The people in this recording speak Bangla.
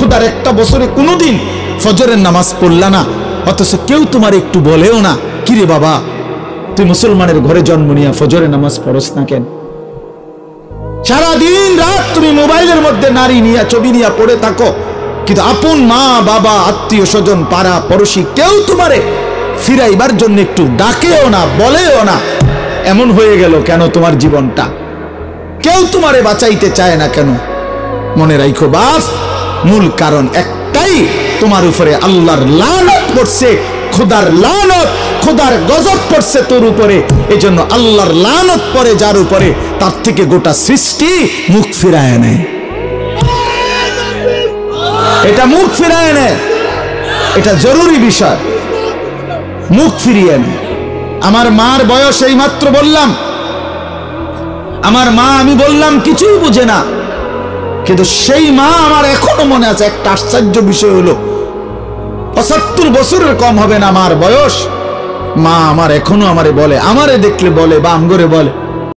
খোদার একটা বছরে কোনোদিন ফজরের নামাজ পড়লা না, অথচ কেউ তোমার একটু বলেও না কিরে বাবা তুই মুসলমানের ঘরে জন্ম নিয়া ফজরের নামাজ পড়স না কেন? সারাদিন রাত তুমি মোবাইলের মধ্যে নারী নিয়া ছবি নিয়া পড়ে থাকো, কিন্তু আপন মা বাবা আত্মীয় স্বজন পাড়া পড়োশি কেউ তোমারে ফিরাইবার জন্য একটু ডাকেও না, বলেও না। এমন হয়ে গেল কেন তোমার জীবনটা? কেউ তোমারে বাঁচাইতে চায় না কেন? মনে রাখো বাপ, মূল কারণ একটাই, তোমার উপরে আল্লাহর লানত পড়ছে, খোদার লানত, খোদার গজব পড়ছে তোর উপরে। এজন্য আল্লাহর লানত পড়ে যার উপরে, তার থেকে গোটা সৃষ্টি মুখ ফিরায় নেয়। এটা মুখ ফিরায় নেয়, এটা জরুরি বিষয়, মুখ ফিরিয়ে নেয়। আমার মার বয়স এই মাত্র বললাম, আমার মা আমি বললাম কিছুই বুঝে না, কিন্তু সেই মা আমার এখনো মনে আছে। একটা আশ্চর্য বিষয় হলো ৭৫ বছরের কম হবে না আমার বয়স, মা আমার এখনো আমারে বলে, আমারে দেখলে বলে বা আমগরে বলে,